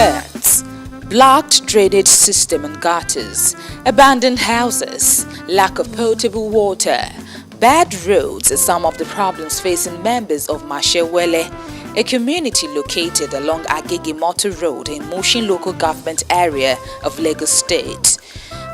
deserts, blocked drainage system and gutters, abandoned houses, lack of potable water, bad roads are some of the problems facing members of Mashewele, a community located along Agege Motor Road in Mushin local government area of Lagos State.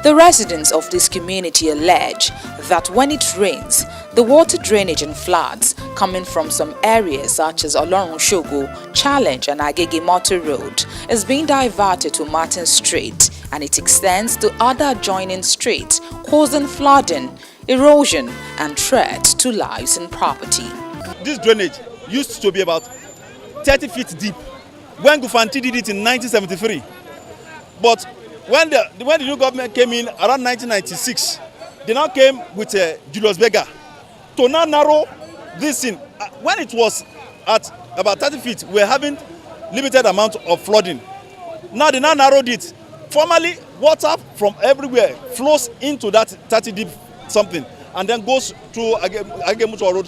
The residents of this community allege that when it rains, the water drainage and floods coming from some areas such as Olorun Shogo, Challenge and Agege Motor Road is being diverted to Martin Street, and it extends to other adjoining streets, causing flooding, erosion and threat to lives and property. This drainage used to be about 30 feet deep when Gufanti did it in 1973. But when the new government came in around 1996, they now came with Julius Berger to now narrow this in. When it was at about 30 feet, we were having limited amount of flooding. Now they now narrowed it. Formerly, water from everywhere flows into that 30 deep something and then goes through Agemuto Road,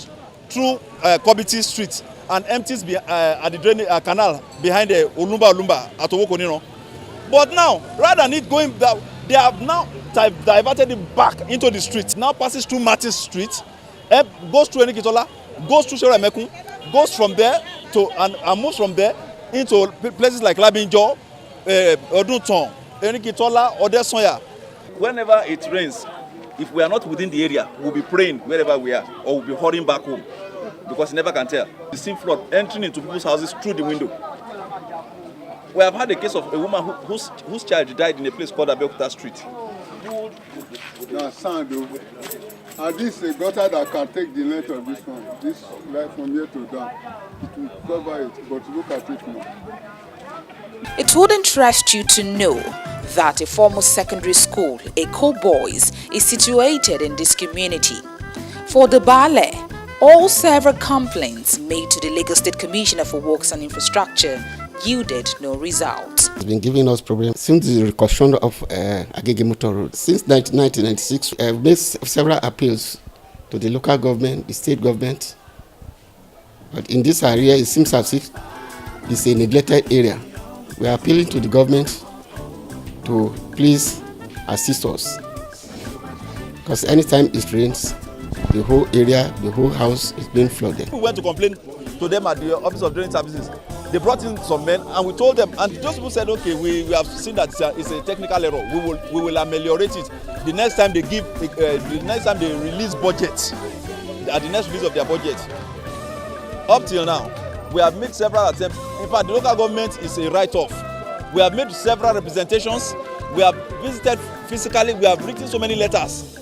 through Kobiti Street and empties at the drainage canal behind the Olumba at Owokonino. But now, rather than it going down, they have now diverted it back into the street. Now passes through Martin Street, goes through Enikitola, goes through Sheremekun, goes from there to and moves from there into places like Labinjo, Odunton, Enikitola, Odesoya. Whenever it rains, if we are not within the area, we'll be praying wherever we are, or we'll be hurrying back home, because you never can tell. The same flood entering into people's houses through the window. We have had a case of a woman whose child died in a place called Abeokuta Street. Now, and this is a gutter that can take the length of this one. This right from here to down. It will cover it, but look at it now. It would interest you to know that a former secondary school, Eco Boys, is situated in this community. For the Bale, all several complaints made to the Lagos State Commissioner for Works and Infrastructure yielded no result. It's been giving us problems since the reconstruction of Agege Motor Road. Since 1996, we have made several appeals to the local government, the state government. But in this area, it seems as if it's a neglected area. We are appealing to the government to please assist us. Because anytime it rains, the whole area, the whole house is being flooded. We went to complain to them at the Office of Drainage Services. They brought in some men and we told them, and those people said, okay, we have seen that it's a technical error. We will ameliorate it. The next time they release budget, at the next release of their budget. Up till now, we have made several attempts. In fact, the local government is a write-off. We have made several representations. We have visited physically. We have written so many letters.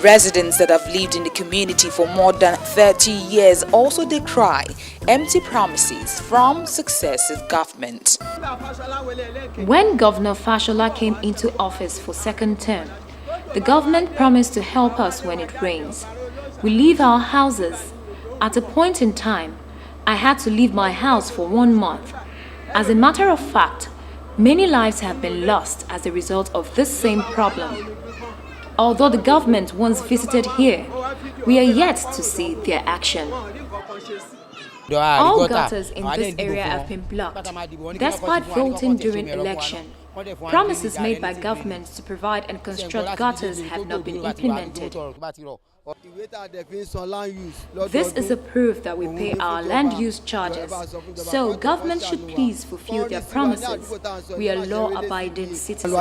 Residents that have lived in the community for more than 30 years also decry empty promises from successive government. When Governor Fashola came into office for second term, the government promised to help us when it rains. We leave our houses. At a point in time, I had to leave my house for 1 month. As a matter of fact, many lives have been lost as a result of this same problem. Although the government once visited here, we are yet to see their action. All gutters in this area have been blocked, despite voting during election. Promises made by governments to provide and construct gutters have not been implemented. This is a proof that we pay our land use charges, so government should please fulfill their promises. We are law-abiding citizens.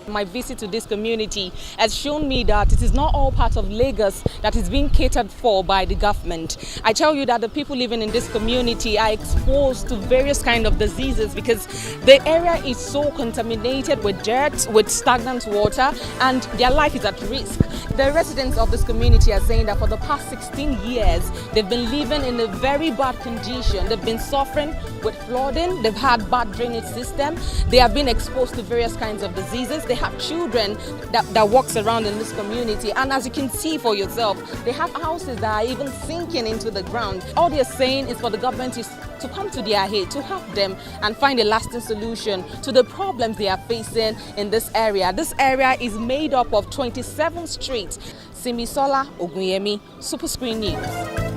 My visit to this community has shown me that it is not all part of Lagos that is being catered for by the government. I tell you that the people living in this community are exposed to various kinds of diseases because the area is so contaminated with dirt, with stagnant water, and their life is at risk. The residents of this community are saying that for the past 16 years, they've been living in a very bad condition. They've been suffering with flooding, they've had bad drainage system, they have been exposed to various kinds of diseases. They have children that walks around in this community, and as you can see for yourself, they have houses that are even sinking into the ground. All they're saying is for the government to come to their aid, to help them and find a lasting solution to the problems they are facing in this area. This area is made up of 27 streets. Simisola Ogunyemi, Super Screen News.